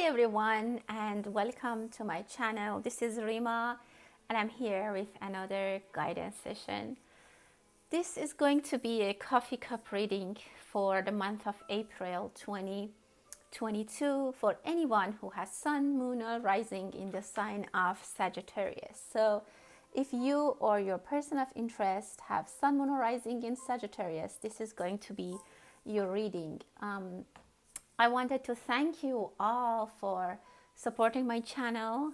everyone, and welcome to my channel. This is Rima, and I'm here with another guidance session. This is going to be a coffee cup reading for the month of April 2022 for anyone who has sun, moon, or rising in the sign of Sagittarius. So if you or your person of interest have sun, moon, or rising in Sagittarius, this is going to be your reading. I wanted to thank you all for supporting my channel,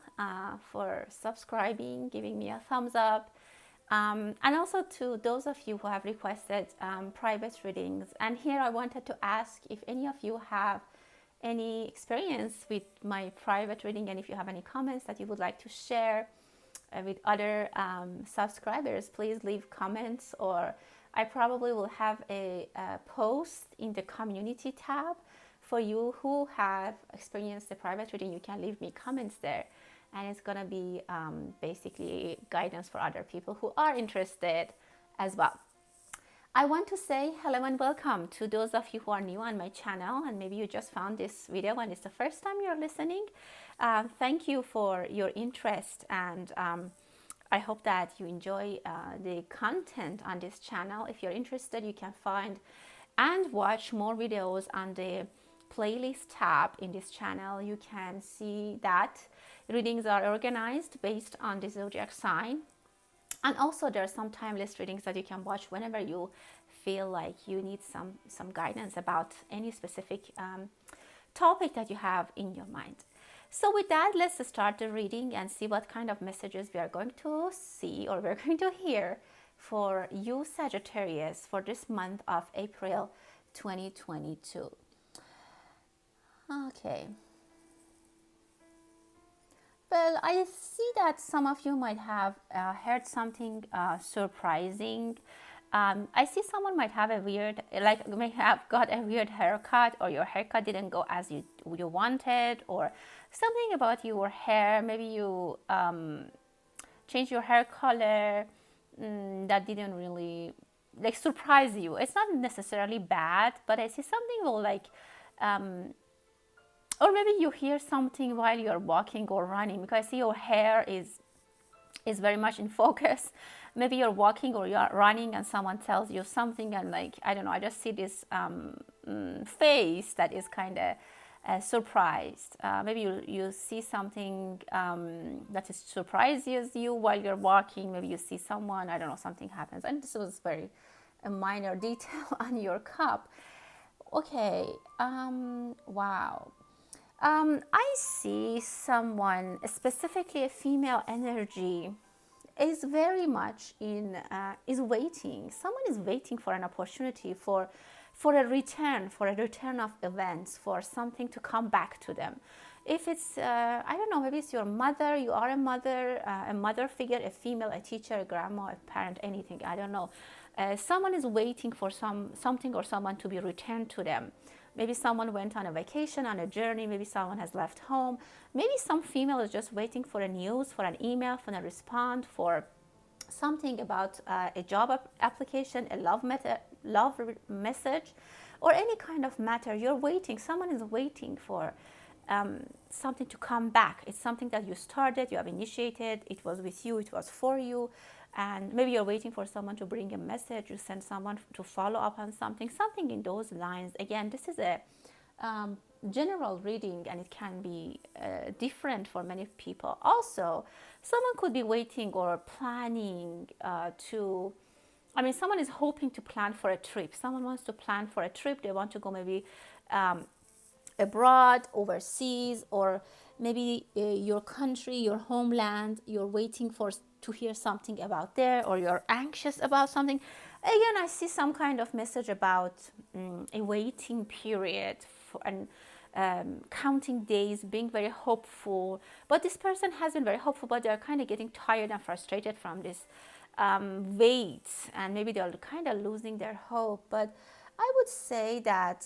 for subscribing, giving me a thumbs up, and also to those of you who have requested private readings. And here I wanted to ask if any of you have any experience with my private reading, and if you have any comments that you would like to share with other subscribers, please leave comments, or I probably will have a post in the community tab for you who have experienced the private reading. You can leave me comments there, and it's gonna be basically guidance for other people who are interested as well. I want to say hello and welcome to those of you who are new on my channel, and maybe you just found this video and it's the first time you're listening. Thank you for your interest, and I hope that you enjoy the content on this channel. If you're interested, you can find and watch more videos on the playlist tab in this channel. You can see that readings are organized based on the zodiac sign, and also there are some timeless readings that you can watch whenever you feel like you need some guidance about any specific topic that you have in your mind. So with that, let's start the reading and see what kind of messages we are going to see, or we're going to hear for you Sagittarius for this month of April 2022. Okay. Well, I see that some of you might have heard something surprising. I see someone might have a weird, like may have got a weird haircut, or your haircut didn't go as you wanted, or something about your hair. Maybe you changed your hair color that didn't really like surprise you. It's not necessarily bad, but I see something like or maybe you hear something while you're walking or running, because I see your hair is very much in focus. Maybe you're walking or you're running and someone tells you something, and like, I don't know, I just see this face that is kind of surprised. Maybe you see something that surprises you while you're walking. Maybe you see someone, I don't know, something happens. And this was very a minor detail on your cup. Okay, wow. I see someone, specifically a female energy, is very much is waiting. Someone is waiting for an opportunity, for a return of events, for something to come back to them. If it's, I don't know, maybe it's your mother, you are a mother figure, a female, a teacher, a grandma, a parent, anything, I don't know. Someone is waiting for something or someone to be returned to them. Maybe someone went on a vacation, on a journey. Maybe someone has left home. Maybe some female is just waiting for a news, for an email, for a response, for something about a job application, a love message, or any kind of matter. You're waiting. Someone is waiting for something to come back. It's something that you started, you have initiated. It was with you. It was for you. And maybe you're waiting for someone to bring a message, you send someone to follow up on something in those lines. Again, this is a general reading, and it can be different for many people. Also, someone could be waiting or planning someone is hoping to plan for a trip. Someone wants to plan for a trip. They want to go maybe abroad, overseas, or maybe your country, your homeland. You're waiting to hear something about there, or you're anxious about something. Again, I see some kind of message about a waiting period and counting days, being very hopeful. But this person has been very hopeful, but they're kind of getting tired and frustrated from this wait, and maybe they're kind of losing their hope. But I would say that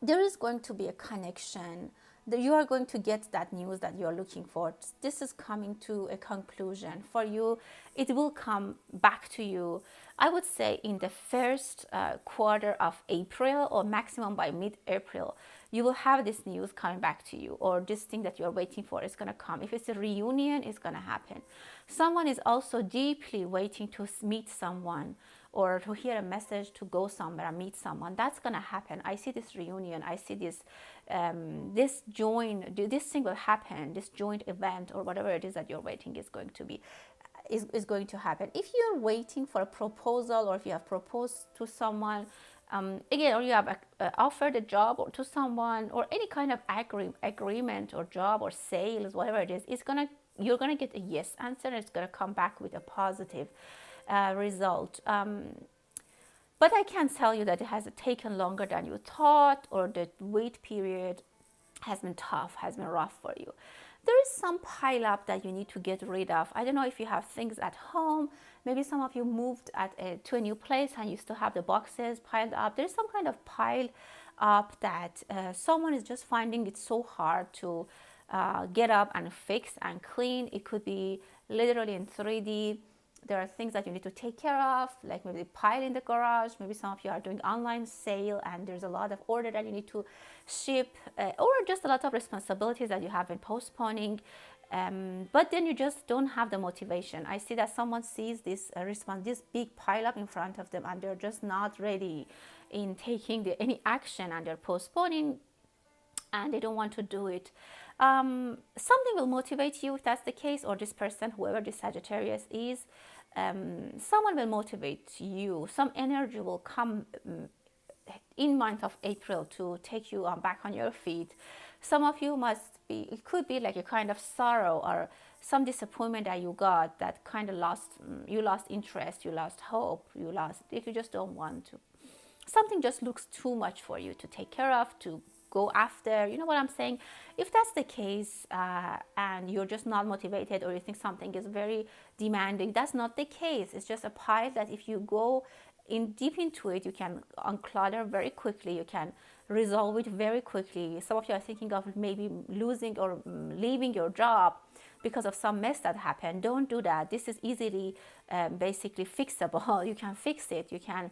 there is going to be a connection you are going to get that news that you're looking for. This is coming to a conclusion for you. It will come back to you, I would say, in the first quarter of April, or maximum by mid-April. You will have this news coming back to you, or this thing that you're waiting for is going to come. If it's a reunion, it's going to happen. Someone is also deeply waiting to meet someone, or to hear a message to go somewhere and meet someone. That's going to happen. I see this reunion. I see this this thing will happen. This joint event, or whatever it is that you're waiting, is going to be is going to happen. If you're waiting for a proposal, or if you have proposed to someone, again, or you have offered a job or to someone, or any kind of agreement or job or sales, whatever it is, you're gonna get a yes answer, and it's gonna come back with a positive result. But I can tell you that it has taken longer than you thought, or the wait period has been tough, has been rough for you. There is some pile up that you need to get rid of. I don't know if you have things at home. Maybe some of you moved to a new place and you still have the boxes piled up. There's some kind of pile up that someone is just finding it so hard to get up and fix and clean. It could be literally in 3D. There are things that you need to take care of, like maybe the pile in the garage. Maybe some of you are doing online sale and there's a lot of order that you need to ship, or just a lot of responsibilities that you have been postponing. But then you just don't have the motivation. I see that someone sees this this big pile up in front of them, and they're just not ready in taking any action, and they're postponing, and they don't want to do it. Something will motivate you if that's the case, or this person, whoever this Sagittarius is, someone will motivate you. Some energy will come in month of April to take you back on your feet. Some of you it could be like a kind of sorrow or some disappointment that you got, that kind of you lost interest, you lost hope, if you just don't want to. Something just looks too much for you to take care of, to go after. You know what I'm saying? If that's the case, and you're just not motivated, or you think something is very demanding, that's not the case. It's just a pile that if you go deep into it, you can unclutter very quickly, you can resolve it very quickly. Some of you are thinking of maybe losing or leaving your job because of some mess that happened. Don't do that. This is easily basically fixable. You can fix it. You can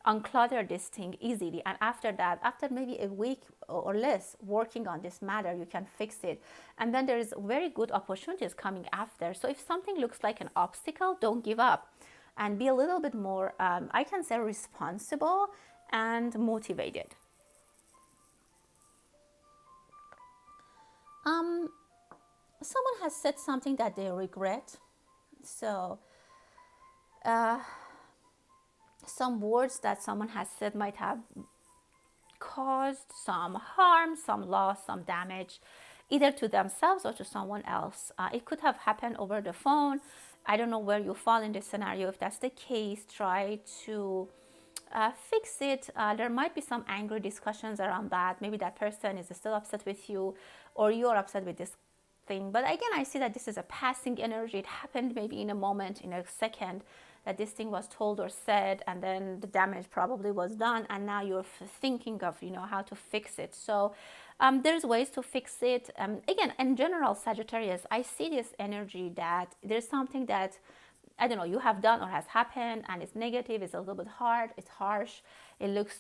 unclutter this thing easily, and after that, after maybe a week or less working on this matter, you can fix it, and then there is very good opportunities coming after. So if something looks like an obstacle, don't give up, and be a little bit more I can say responsible and motivated. Someone has said something that they regret, so some words that someone has said might have caused some harm, some loss, some damage, either to themselves or to someone else. It could have happened over the phone. I don't know where you fall in this scenario. If that's the case, try to fix it. There might be some angry discussions around that. Maybe that person is still upset with you, or you're upset with this thing. But again, I see that this is a passing energy. It happened maybe in a moment, in a second, that this thing was told or said, and then the damage probably was done, and now you're thinking of how to fix it. So there's ways to fix it. Again, in general, Sagittarius, I see this energy that there's something that, I don't know, you have done or has happened, and it's negative, it's a little bit hard, it's harsh, it looks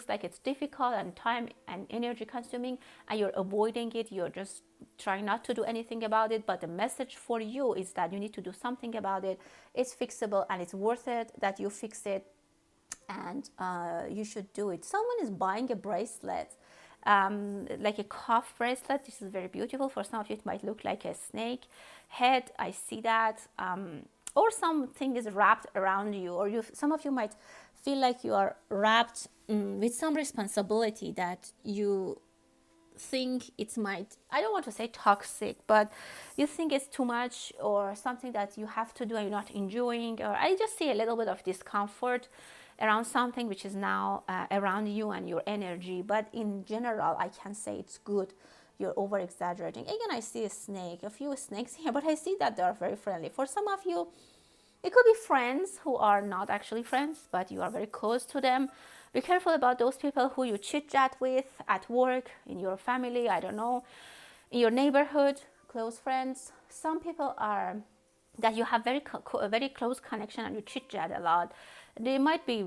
like it's difficult and time and energy consuming, and you're avoiding it, you're just trying not to do anything about it. But the message for you is that you need to do something about it. It's fixable, and it's worth it that you fix it, and you should do it. Someone is buying a bracelet, like a cuff bracelet. This is very beautiful. For some of you, it might look like a snake head. I see that. Or something is wrapped around you, or some of you might feel like you are wrapped with some responsibility that you think it might, I don't want to say toxic, but you think it's too much, or something that you have to do and you're not enjoying, or I just see a little bit of discomfort around something which is now around you and your energy. But in general, I can say it's good. You're over exaggerating. Again, I see a few snakes here, but I see that they are very friendly. For some of you, it could be friends who are not actually friends, but you are very close to them. Be careful about those people who you chit chat with at work, in your family, I don't know, in your neighborhood, close friends. Some people are that you have a very close connection and you chit chat a lot. They might be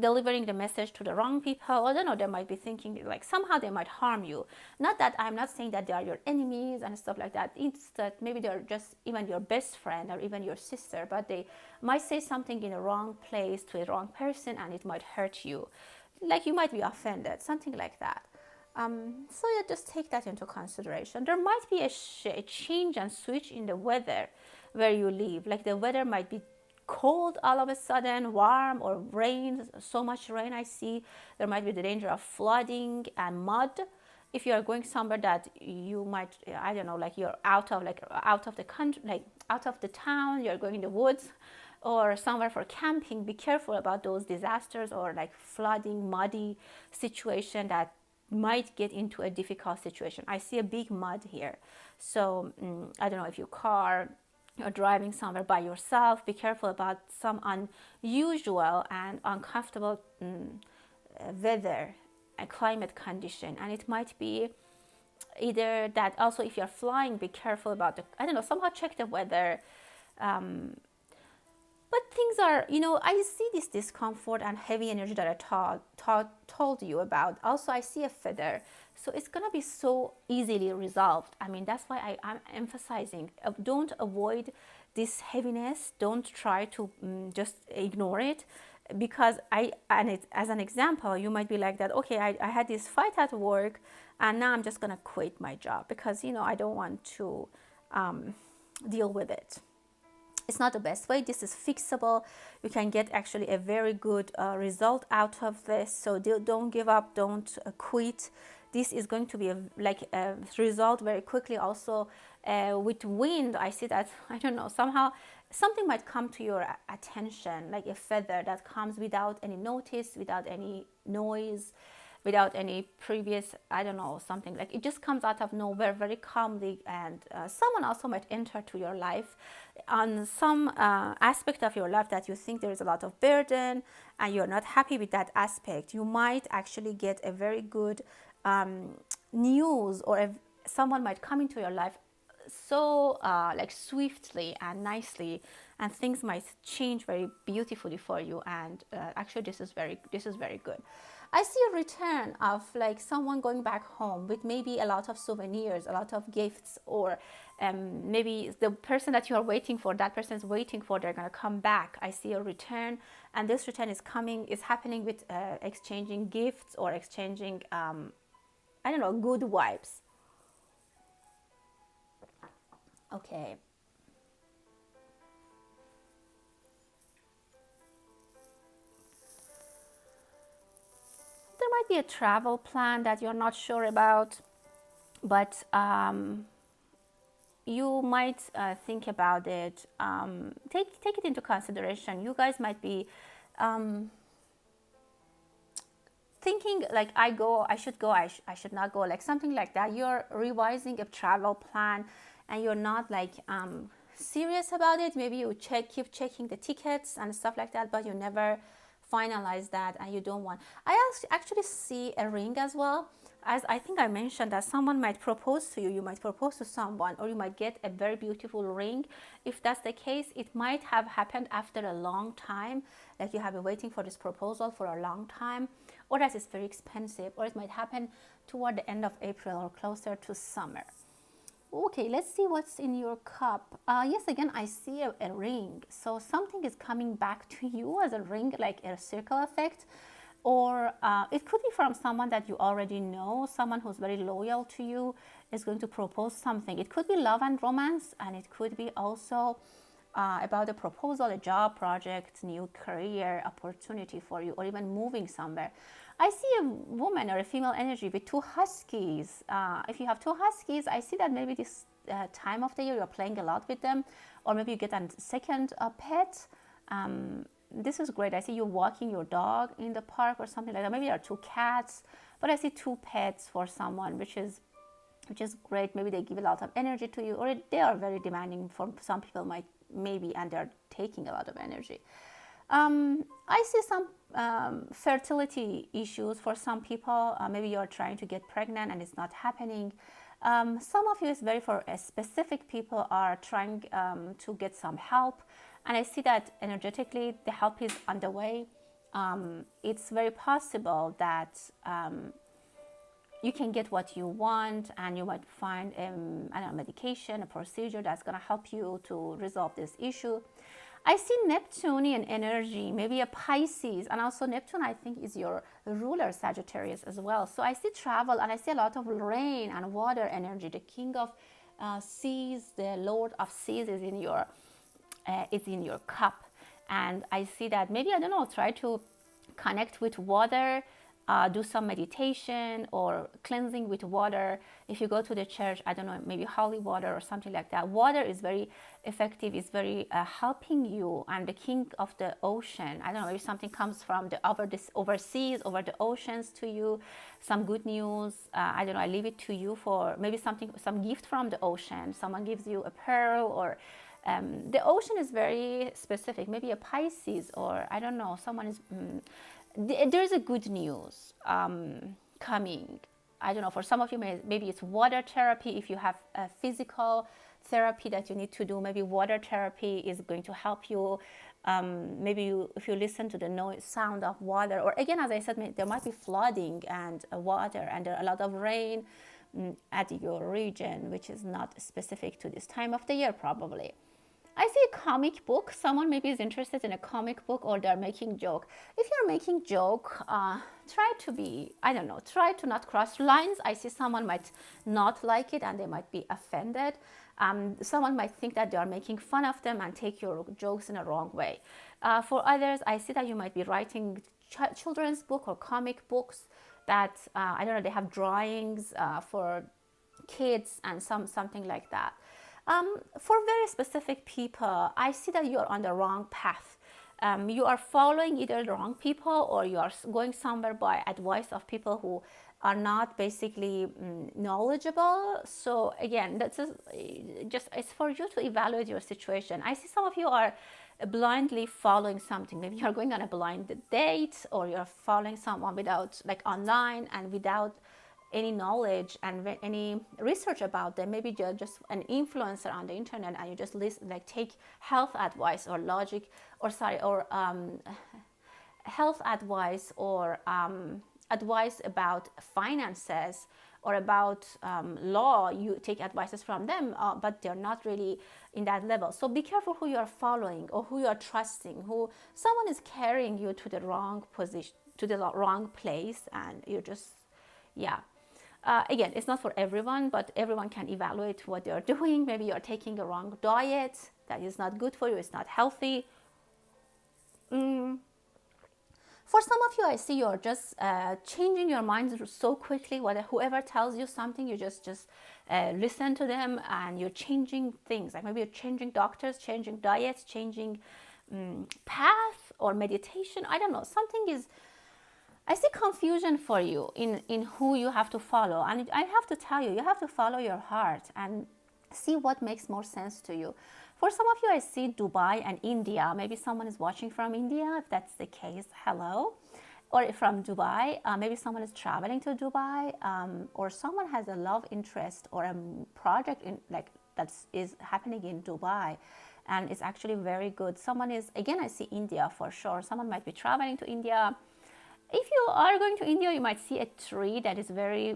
delivering the message to the wrong people. I don't know, they might be thinking like somehow they might harm you. Not that I'm not saying that they are your enemies and stuff like that. It's that maybe they're just even your best friend or even your sister, but they might say something in the wrong place to a wrong person and it might hurt you. Like you might be offended, something like that. So yeah, just take that into consideration. There might be a change and switch in the weather where you live. Like the weather might be cold all of a sudden, warm, or rain, so much rain I see. There might be the danger of flooding and mud. If you are going somewhere that you might, I don't know, like you're out of the country, like out of the town, you're going in the woods or somewhere for camping, be careful about those disasters or like flooding, muddy situation that might get into a difficult situation. I see a big mud here. So I don't know if your car, you're driving somewhere by yourself, be careful about some unusual and uncomfortable weather and climate condition. And it might be either that also if you're flying, be careful about the, I don't know, somehow check the weather. But things are, I see this discomfort and heavy energy that I told you about. Also, I see a feather. So it's going to be so easily resolved. I mean, that's why I'm emphasizing, don't avoid this heaviness. Don't try to just ignore it. Because as an example, you might be like that, okay, I had this fight at work and now I'm just going to quit my job because, I don't want to deal with it. It's not the best way. This is fixable. You can get actually a very good result out of this. So don't give up. Don't quit. This is going to be a result very quickly. Also, with wind, I see that, I don't know, somehow something might come to your attention, like a feather that comes without any notice, without any noise, without any previous, I don't know, something like it just comes out of nowhere very calmly. And someone also might enter to your life on some aspect of your life that you think there is a lot of burden and you're not happy with that aspect. You might actually get a very good news, or someone might come into your life so like swiftly and nicely, and things might change very beautifully for you. And actually this is very good. I see a return of like someone going back home with maybe a lot of souvenirs, a lot of gifts, or maybe the person that you are waiting for, that person is waiting for, they're going to come back. I see a return, and this return is happening with exchanging gifts or exchanging, I don't know, good vibes. Okay. There might be a travel plan that you're not sure about, but you might think about it. Take it into consideration. You guys might be thinking like, I should go, I should not go, like something like that. You're revising a travel plan and you're not like serious about it. Maybe you keep checking the tickets and stuff like that, but you never finalize that, and you don't want. I actually see a ring as well. As I think I mentioned, that someone might propose to you, you might propose to someone, or you might get a very beautiful ring. If that's the case, it might have happened after a long time, like you have been waiting for this proposal for a long time, or that it's very expensive, or it might happen toward the end of April or closer to summer. Okay, let's see what's in your cup. Yes, again, I see a ring. So something is coming back to you as a ring, like a circle effect. Or it could be from someone that you already know, someone who's very loyal to you is going to propose something. It could be love and romance, and it could be also about a proposal, a job project, new career opportunity for you, or even moving somewhere. I see a woman or a female energy with two huskies. If you have two huskies, I see that maybe this time of the year you're playing a lot with them, or maybe you get a second pet. This is great. I see you walking your dog in the park or something like that. Maybe there are two cats, but I see two pets for someone, which is great. Maybe they give a lot of energy to you, or they are very demanding for some people, maybe, and they're taking a lot of energy. I see some fertility issues for some people. Maybe you're trying to get pregnant and it's not happening. Some of you is very for specific people are trying to get some help, and I see that energetically the help is underway. It's very possible that you can get what you want, and you might find I don't know, medication, a procedure that's going to help you to resolve this issue. I see Neptunian energy, maybe a Pisces, and also Neptune I think is your ruler Sagittarius as well. So I see travel, and I see a lot of rain and water energy. The king of seas, the lord of seas is in your cup. And I see that maybe, I don't know, try to connect with water, do some meditation or cleansing with water. If you go to the church, I don't know, maybe holy water or something like that. Water is very effective, is very helping you. I'm the king of the ocean. I don't know, maybe something comes from the overseas, over the oceans to you, some good news. I don't know, I leave it to you for maybe some gift from the ocean. Someone gives you a pearl, or the ocean is very specific, maybe a Pisces, or I don't know, someone is... there's a good news coming. I don't know, for some of you, maybe it's water therapy. If you have a physical therapy that you need to do, maybe water therapy is going to help you. Maybe if you listen to the noise, sound of water, or again, as I said, there might be flooding and water, and there are a lot of rain at your region, which is not specific to this time of the year probably. I see a comic book. Someone maybe is interested in a comic book, or they're making joke. If you're making joke, try to be, I don't know, try to not cross lines. I see someone might not like it and they might be offended. Someone might think that they are making fun of them and take your jokes in a wrong way. For others, I see that you might be writing children's book or comic books that, I don't know, they have drawings for kids and something like that. For very specific people, I see that you're on the wrong path. You are following either the wrong people, or you are going somewhere by advice of people who are not basically knowledgeable. So again, that's just it's for you to evaluate your situation. I see some of you are blindly following something. Maybe you're going on a blind date, or you're following someone without, like, online and without any knowledge and any research about them. Maybe you're just an influencer on the internet and you just listen, like, take health advice or health advice, or advice about finances, or about law. You take advices from them, but they're not really in that level. So be careful who you are following or who you are trusting. Someone is carrying you to the wrong position, to the wrong place, and you're just, yeah. Again, it's not for everyone, but everyone can evaluate what they're doing. Maybe you're taking a wrong diet that is not good for you, it's not healthy. For some of you, I see you're just changing your mind so quickly. Whoever tells you something, you just listen to them, and you're changing things. Like maybe you're changing doctors, changing diets, changing path or meditation. I don't know. Something is... I see confusion for you in who you have to follow. And I have to tell you, you have to follow your heart and see what makes more sense to you. For some of you, I see Dubai and India. Maybe someone is watching from India. If that's the case, hello. Or from Dubai, maybe someone is traveling to Dubai, or someone has a love interest or a project that is happening in Dubai. And it's actually very good. Someone is, again, I see India for sure. Someone might be traveling to India. If you are going to India, you might see a tree that is very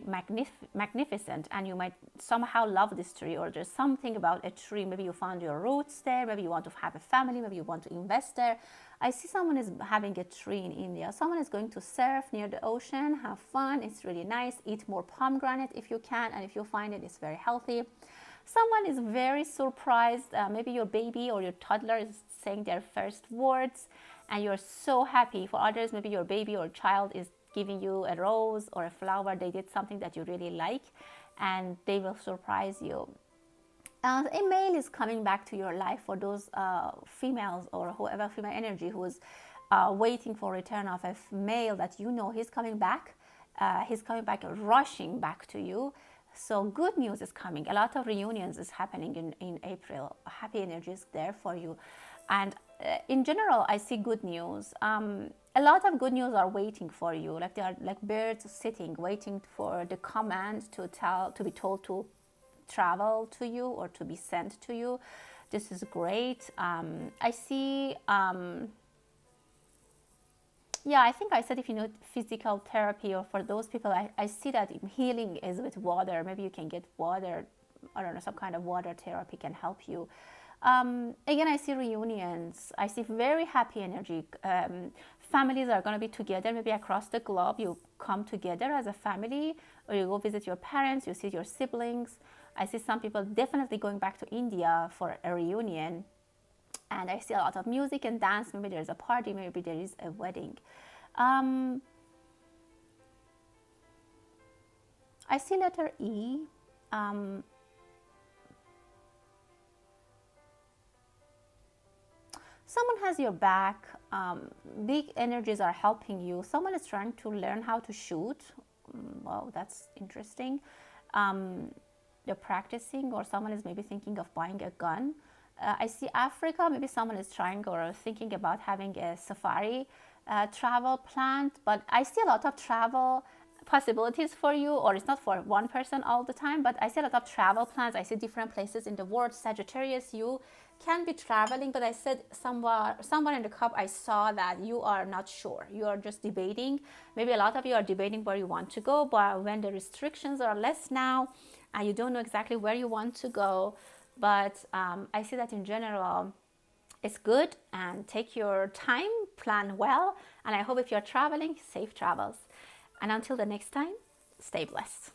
magnificent, and you might somehow love this tree, or there's something about a tree. Maybe you found your roots there, maybe you want to have a family, maybe you want to invest there. I see someone is having a tree in India. Someone is going to surf near the ocean, have fun, it's really nice. Eat more pomegranate if you can, and if you find it, it's very healthy. Someone is very surprised. Maybe your baby or your toddler is saying their first words, and you're so happy. For others, maybe your baby or child is giving you a rose or a flower. They did something that you really like, and they will surprise you. A male is coming back to your life for those females, or whoever female energy who is waiting for return of a male that you know he's coming back. He's coming back, rushing back to you. So good news is coming. A lot of reunions is happening in April. Happy energy is there for you. And in general, I see good news. A lot of good news are waiting for you. Like they are like birds sitting, waiting for the command to be told to travel to you or to be sent to you. This is great. I see. Yeah, I think I said if you know physical therapy or for those people, I see that healing is with water. Maybe you can get water, I don't know, some kind of water therapy can help you. Again, I see reunions. I see very happy energy. Families are going to be together, maybe across the globe. You come together as a family, or you go visit your parents, you see your siblings. I see some people definitely going back to India for a reunion. And I see a lot of music and dance. Maybe there's a party, maybe there is a wedding. I see letter E. Someone has your back. Big energies are helping you. Someone is trying to learn how to shoot. Wow, that's interesting. They're practicing, or someone is maybe thinking of buying a gun. I see Africa. Maybe someone is trying or thinking about having a safari travel planned. But I see a lot of travel possibilities for you, or it's not for one person all the time, but I see a lot of travel plans. I see different places in the world. Sagittarius, you can be traveling, but I said somewhere in the cup I saw that you are not sure. You are just debating. Maybe a lot of you are debating where you want to go, but when the restrictions are less now and you don't know exactly where you want to go, but I see that in general it's good, and take your time, plan well, and I hope if you're traveling, safe travels. And until the next time, stay blessed.